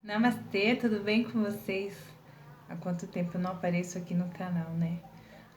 Namastê, tudo bem com vocês? Há quanto tempo eu não apareço aqui no canal, né?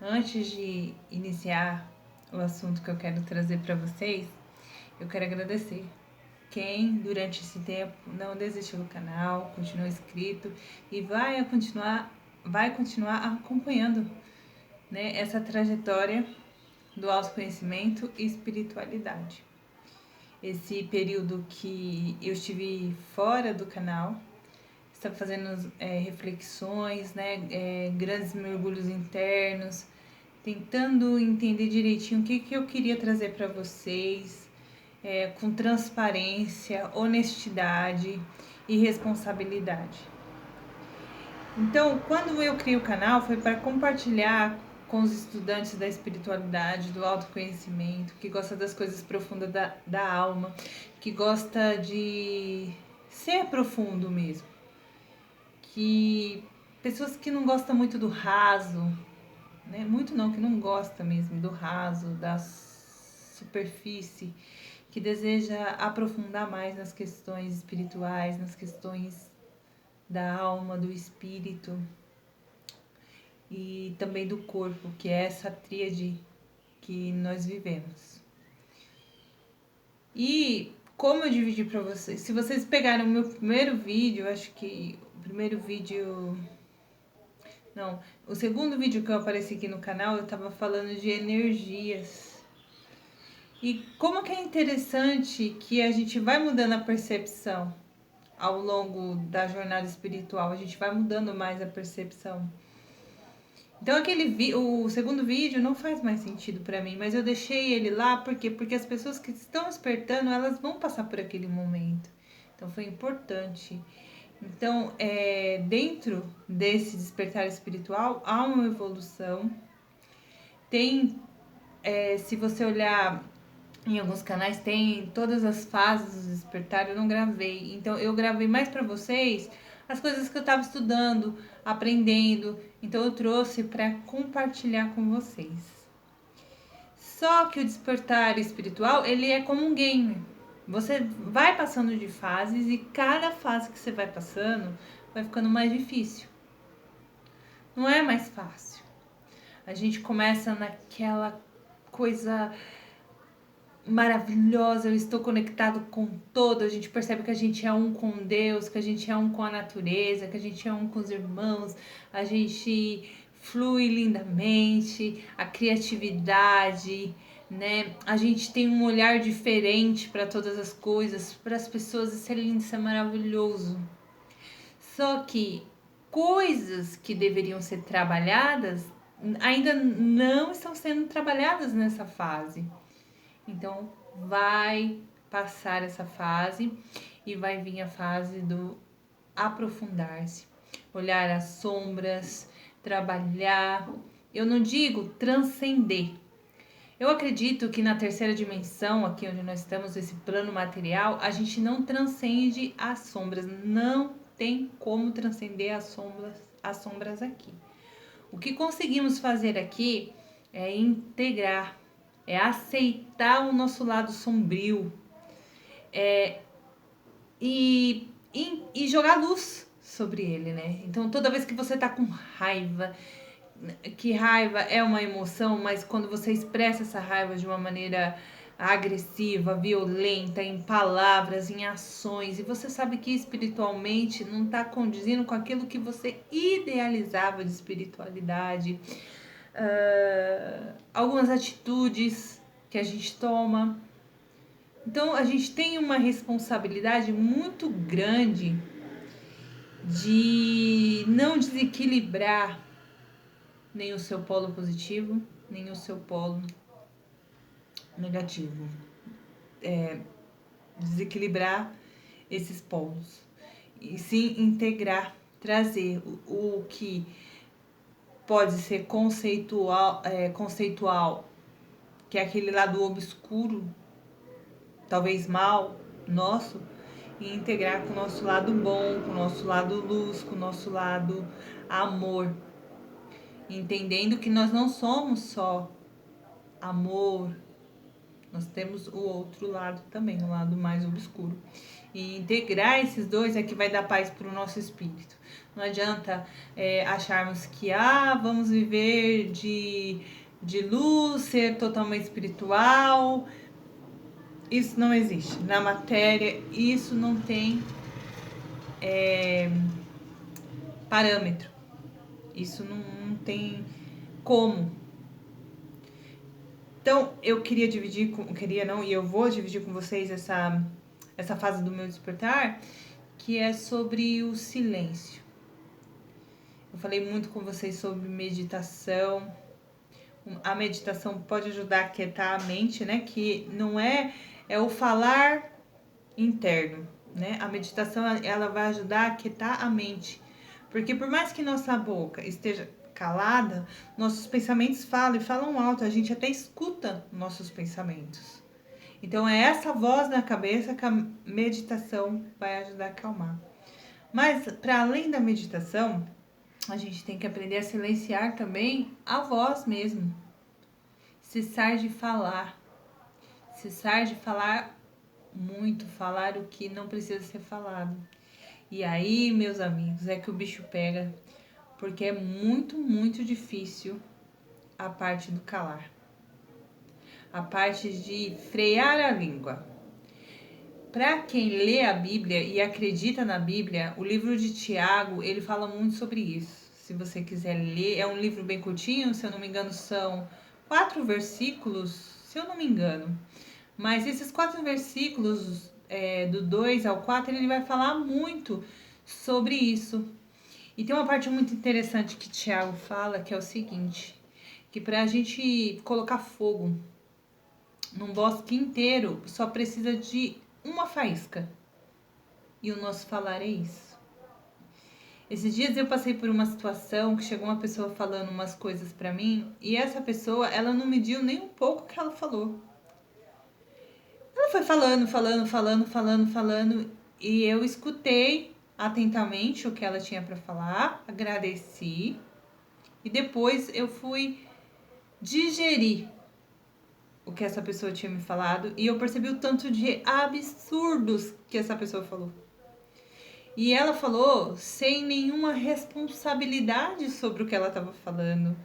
Antes de iniciar o assunto que eu quero trazer para vocês, eu quero agradecer quem durante esse tempo não desistiu do canal, continuou inscrito e vai continuar acompanhando, né, essa trajetória do autoconhecimento e espiritualidade. Esse período que eu estive fora do canal, estava fazendo reflexões, né, grandes mergulhos internos, tentando entender direitinho o que eu queria trazer para vocês, com transparência, honestidade e responsabilidade. Então, quando eu criei o canal, foi para compartilhar com os estudantes da espiritualidade, do autoconhecimento, que gosta das coisas profundas da alma, que gosta de ser profundo mesmo. Que pessoas que não gostam muito do raso, né? Muito não, que não gosta mesmo do raso, da superfície, que deseja aprofundar mais nas questões espirituais, nas questões da alma, do espírito e também do corpo, que é essa tríade que nós vivemos. E como eu dividi para vocês, se vocês pegaram o meu primeiro vídeo, acho que o primeiro vídeo não, o segundo vídeo que eu apareci aqui no canal, eu tava falando de energias. E como que é interessante que a gente vai mudando a percepção ao longo da jornada espiritual, a gente vai mudando mais a percepção. Então o segundo vídeo não faz mais sentido para mim, mas eu deixei ele lá porque as pessoas que estão despertando, elas vão passar por aquele momento. Então foi importante. Então, dentro desse despertar espiritual, há uma evolução. Tem, se você olhar em alguns canais, tem todas as fases do despertar, eu não gravei. Então, eu gravei mais para vocês as coisas que eu estava estudando, aprendendo. Então, eu trouxe para compartilhar com vocês. Só que o despertar espiritual, ele é como um game. Você vai passando de fases e cada fase que você vai passando vai ficando mais difícil. Não é mais fácil. A gente começa naquela coisa maravilhosa, eu estou conectado com todo, a gente percebe que a gente é um com Deus, que a gente é um com a natureza, que a gente é um com os irmãos, a gente flui lindamente, a criatividade, né? A gente tem um olhar diferente para todas as coisas, para as pessoas, isso é lindo, isso é maravilhoso. Só que coisas que deveriam ser trabalhadas ainda não estão sendo trabalhadas nessa fase. Então, vai passar essa fase e vai vir a fase do aprofundar-se, olhar as sombras, trabalhar. Eu não digo transcender. Eu acredito que na terceira dimensão, aqui onde nós estamos, esse plano material, a gente não transcende as sombras. Não tem como transcender as sombras aqui. O que conseguimos fazer aqui é integrar, é aceitar o nosso lado sombrio, e jogar luz sobre ele, né? Então, toda vez que você tá com raiva, que raiva é uma emoção, mas quando você expressa essa raiva de uma maneira agressiva, violenta, em palavras, em ações, e você sabe que espiritualmente não está condizindo com aquilo que você idealizava de espiritualidade, algumas atitudes que a gente toma. Então a gente tem uma responsabilidade muito grande de não desequilibrar nem o seu polo positivo, nem o seu polo negativo. Desequilibrar esses polos. E sim integrar, trazer o que pode ser conceitual, que é aquele lado obscuro, talvez mal, nosso, e integrar com o nosso lado bom, com o nosso lado luz, com o nosso lado amor. Entendendo que nós não somos só amor, nós temos o outro lado também, o lado mais obscuro. E integrar esses dois é que vai dar paz para o nosso espírito. Não adianta acharmos que vamos viver de luz, ser totalmente espiritual. Isso não existe. Na matéria, isso não tem parâmetro. Isso não tem como. Então, eu queria dividir com... Queria não, e eu vou dividir com vocês essa fase do meu despertar, que é sobre o silêncio. Eu falei muito com vocês sobre meditação. A meditação pode ajudar a aquietar a mente, né? Que não é o falar interno, né? A meditação, ela vai ajudar a aquietar a mente. Porque por mais que nossa boca esteja calada, nossos pensamentos falam e falam alto, a gente até escuta nossos pensamentos. Então é essa voz na cabeça que a meditação vai ajudar a acalmar. Mas para além da meditação, a gente tem que aprender a silenciar também a voz mesmo. Cessar de falar. Cessar de falar muito, falar o que não precisa ser falado. E aí, meus amigos, é que o bicho pega, porque é muito, muito difícil a parte do calar. A parte de frear a língua. Para quem lê a Bíblia e acredita na Bíblia, o livro de Tiago, ele fala muito sobre isso. Se você quiser ler, é um livro bem curtinho, se eu não me engano são 4 versículos, se eu não me engano. Mas esses 4 versículos, do 2 ao 4, ele vai falar muito sobre isso. E tem uma parte muito interessante que Tiago fala, que é o seguinte, que para a gente colocar fogo num bosque inteiro, só precisa de uma faísca. E o nosso falar é isso. Esses dias eu passei por uma situação que chegou uma pessoa falando umas coisas pra mim, e essa pessoa, ela não mediu nem um pouco o que ela falou. Ela foi falando, e eu escutei atentamente o que ela tinha pra falar, agradeci, e depois eu fui digerir o que essa pessoa tinha me falado, e eu percebi o tanto de absurdos que essa pessoa falou. E ela falou sem nenhuma responsabilidade sobre o que ela estava falando,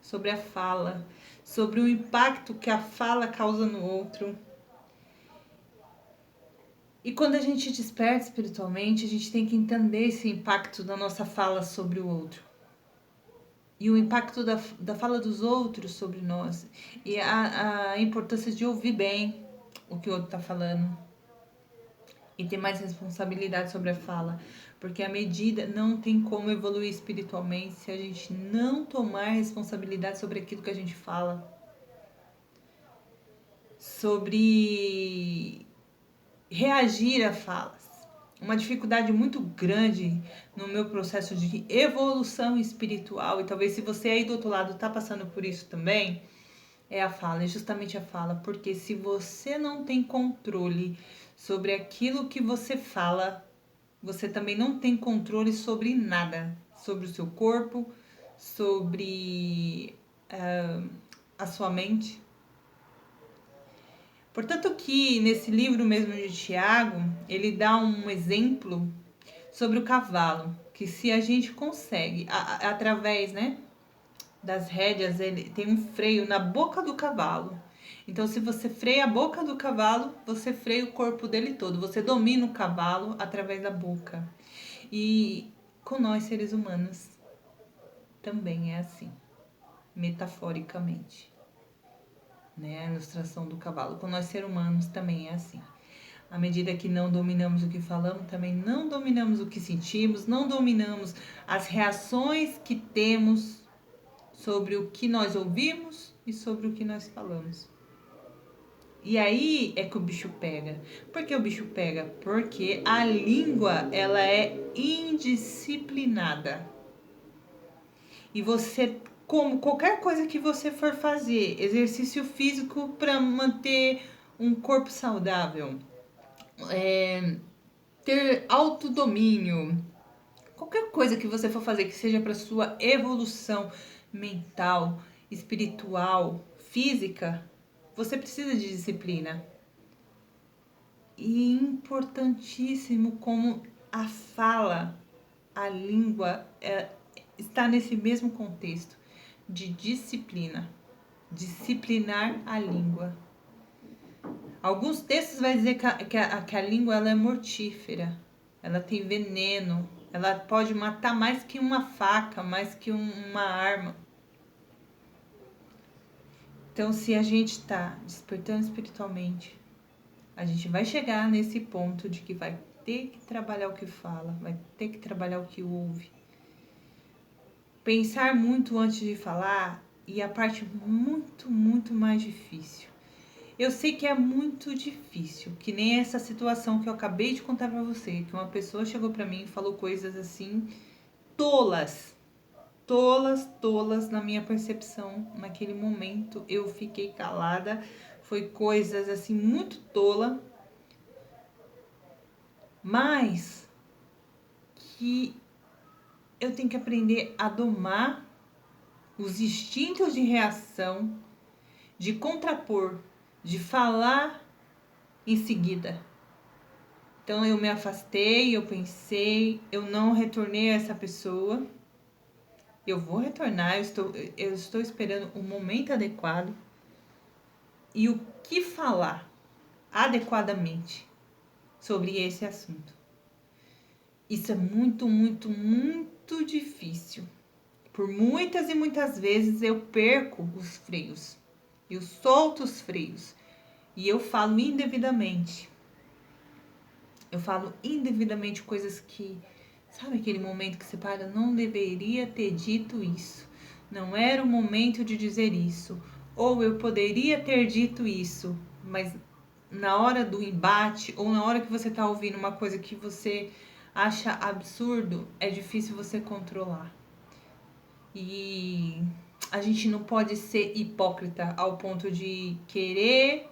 sobre a fala, sobre o impacto que a fala causa no outro. E quando a gente desperta espiritualmente, a gente tem que entender esse impacto da nossa fala sobre o outro. E o impacto da fala dos outros sobre nós. E a importância de ouvir bem o que o outro está falando. E ter mais responsabilidade sobre a fala. Porque a medida não tem como evoluir espiritualmente se a gente não tomar responsabilidade sobre aquilo que a gente fala. Sobre reagir a falas. Uma dificuldade muito grande no meu processo de evolução espiritual, e talvez se você aí do outro lado está passando por isso também, é a fala, é justamente a fala. Porque se você não tem controle sobre aquilo que você fala, você também não tem controle sobre nada. Sobre o seu corpo, sobre a sua mente. Portanto que nesse livro mesmo de Tiago, ele dá um exemplo sobre o cavalo, que se a gente consegue, através, né, das rédeas, ele tem um freio na boca do cavalo. Então, se você freia a boca do cavalo, você freia o corpo dele todo. Você domina o cavalo através da boca. E com nós, seres humanos, também é assim, metaforicamente. Né? A ilustração do cavalo. Com nós, seres humanos, também é assim. À medida que não dominamos o que falamos, também não dominamos o que sentimos, não dominamos as reações que temos sobre o que nós ouvimos e sobre o que nós falamos. E aí é que o bicho pega. Por que o bicho pega? Porque a língua, ela é indisciplinada. E você, como qualquer coisa que você for fazer, exercício físico para manter um corpo saudável, ter autodomínio, qualquer coisa que você for fazer que seja para sua evolução mental, espiritual, física, você precisa de disciplina. E importantíssimo como a fala, a língua está nesse mesmo contexto de disciplina, disciplinar a língua. Alguns textos vai dizer que a língua ela é mortífera, ela tem veneno, ela pode matar mais que uma faca, mais que uma arma. Então, se a gente está despertando espiritualmente, a gente vai chegar nesse ponto de que vai ter que trabalhar o que fala, vai ter que trabalhar o que ouve. Pensar muito antes de falar e a parte muito, muito mais difícil. Eu sei que é muito difícil, que nem essa situação que eu acabei de contar pra você, que uma pessoa chegou pra mim e falou coisas assim tolas, tolas na minha percepção. Naquele momento eu fiquei calada, foi coisas assim muito tola, mas que eu tenho que aprender a domar os instintos de reação, de contrapor, de falar em seguida. Então eu me afastei, eu pensei, eu não retornei a essa pessoa. Eu vou retornar, eu estou esperando o momento adequado e o que falar adequadamente sobre esse assunto. Isso é muito, muito, muito difícil. Por muitas e muitas vezes eu perco os freios. Eu solto os freios e eu falo indevidamente. Eu falo indevidamente coisas que, sabe aquele momento que você para, não deveria ter dito isso. Não era o momento de dizer isso. Ou eu poderia ter dito isso, mas na hora do embate ou na hora que você está ouvindo uma coisa que você acha absurdo, é difícil você controlar. E a gente não pode ser hipócrita ao ponto de querer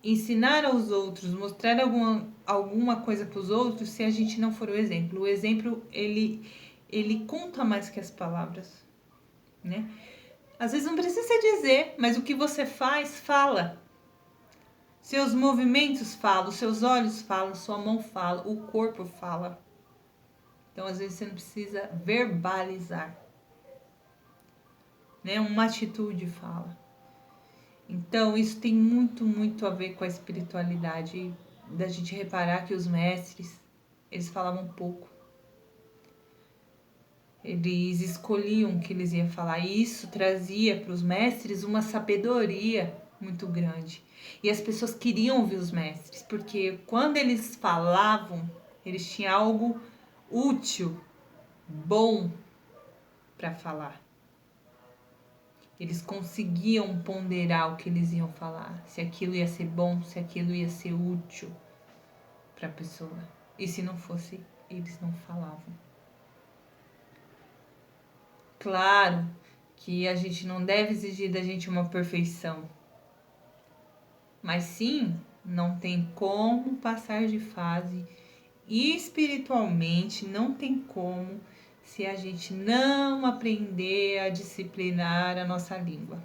ensinar aos outros, mostrar alguma coisa para os outros se a gente não for o exemplo. O exemplo, ele conta mais que as palavras, né? Às vezes não precisa dizer, mas o que você faz, fala. Seus movimentos falam, seus olhos falam, sua mão fala, o corpo fala. Então, às vezes, você não precisa verbalizar, né? Uma atitude fala. Então, isso tem muito, muito a ver com a espiritualidade, da gente reparar que os mestres, eles falavam pouco. Eles escolhiam o que eles iam falar. E isso trazia para os mestres uma sabedoria muito grande. E as pessoas queriam ouvir os mestres, porque quando eles falavam, eles tinham algo útil, bom para falar. Eles conseguiam ponderar o que eles iam falar, se aquilo ia ser bom, se aquilo ia ser útil para a pessoa. E se não fosse, eles não falavam. Claro que a gente não deve exigir da gente uma perfeição, mas sim, não tem como passar de fase e espiritualmente não tem como se a gente não aprender a disciplinar a nossa língua.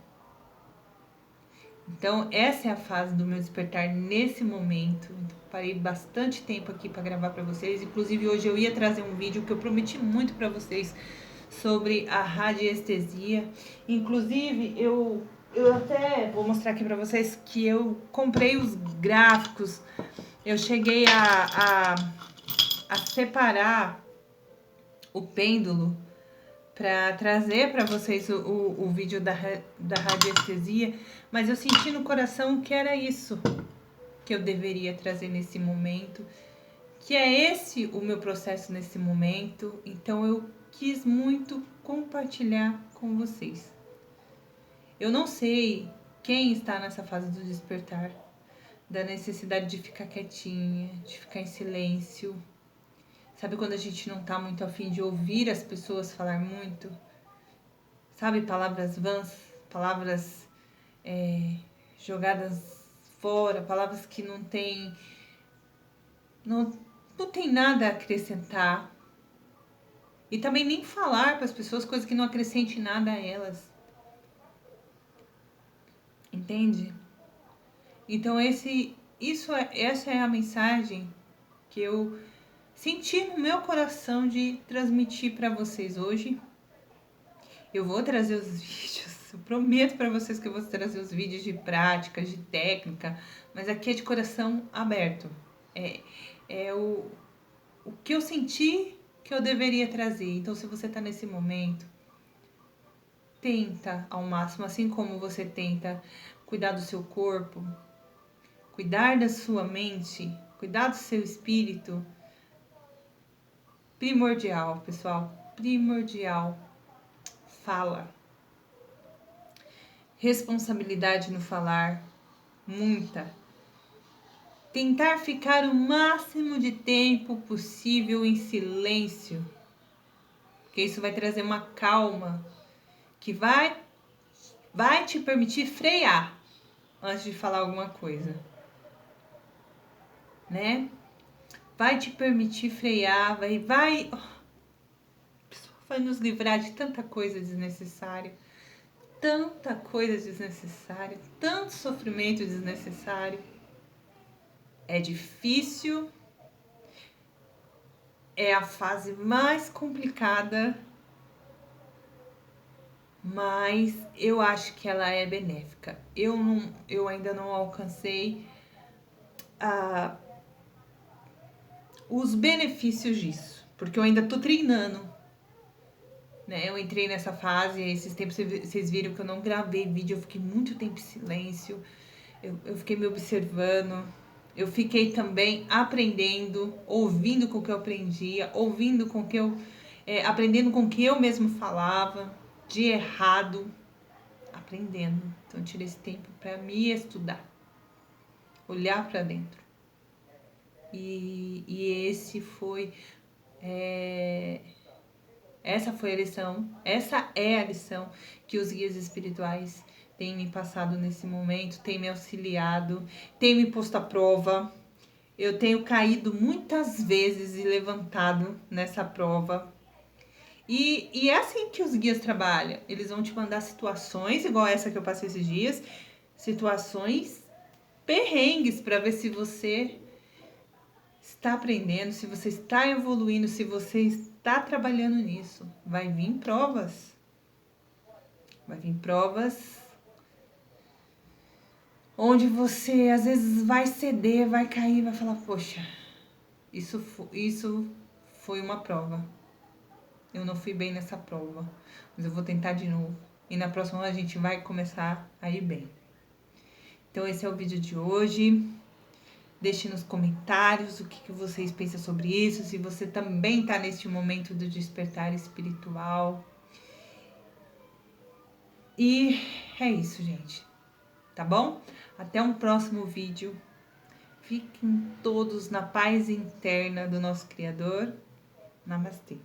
Então, essa é a fase do meu despertar nesse momento. Então, parei bastante tempo aqui para gravar para vocês. Inclusive, hoje eu ia trazer um vídeo que eu prometi muito para vocês sobre a radiestesia. Inclusive, eu até vou mostrar aqui para vocês que eu comprei os gráficos. Eu cheguei a separar o pêndulo para trazer para vocês o vídeo da radiestesia, mas eu senti no coração que era isso que eu deveria trazer nesse momento, que é esse o meu processo nesse momento, então eu quis muito compartilhar com vocês. Eu não sei quem está nessa fase do despertar, da necessidade de ficar quietinha, de ficar em silêncio. Sabe quando a gente não tá muito afim de ouvir as pessoas falar muito? Sabe, palavras vãs, palavras jogadas fora, palavras que não tem nada a acrescentar. E também nem falar para as pessoas coisas que não acrescentem nada a elas. Entende? Então esse essa é a mensagem que eu senti no meu coração de transmitir para vocês hoje. Eu vou trazer os vídeos, eu prometo para vocês que eu vou trazer os vídeos de prática, de técnica, mas aqui é de coração aberto. É o que eu senti que eu deveria trazer. Então, se você está nesse momento, tenta ao máximo, assim como você tenta cuidar do seu corpo, cuidar da sua mente, cuidar do seu espírito. Primordial, pessoal, primordial. Fala. Responsabilidade no falar, muita. Tentar ficar o máximo de tempo possível em silêncio, porque isso vai trazer uma calma que vai te permitir frear antes de falar alguma coisa, né? Vai te permitir frear, vai nos livrar de tanta coisa desnecessária, tanto sofrimento desnecessário. É difícil, é a fase mais complicada, mas eu acho que ela é benéfica. Eu ainda não alcancei os benefícios disso, porque eu ainda tô treinando, né? Eu entrei nessa fase, esses tempos vocês viram que eu não gravei vídeo, eu fiquei muito tempo em silêncio, eu fiquei me observando, eu fiquei também aprendendo, ouvindo com o que eu aprendia, ouvindo com o que eu... aprendendo com o que eu mesmo falava, de errado, aprendendo. Então eu tirei esse tempo para me estudar, olhar para dentro. E esse foi... essa foi a lição, essa é a lição que os guias espirituais têm me passado nesse momento, têm me auxiliado, têm me posto à prova. Eu tenho caído muitas vezes e levantado nessa prova. E é assim que os guias trabalham. Eles vão te mandar situações, igual essa que eu passei esses dias, situações perrengues para ver se você está aprendendo, se você está evoluindo, se você está trabalhando nisso. Vai vir provas. Vai vir provas onde você às vezes vai ceder, vai cair, vai falar, poxa, isso foi uma prova. Eu não fui bem nessa prova, mas eu vou tentar de novo. E na próxima a gente vai começar a ir bem. Então esse é o vídeo de hoje. Deixe nos comentários o que vocês pensam sobre isso, se você também está neste momento do despertar espiritual. E é isso, gente. Tá bom? Até um próximo vídeo. Fiquem todos na paz interna do nosso Criador. Namastê.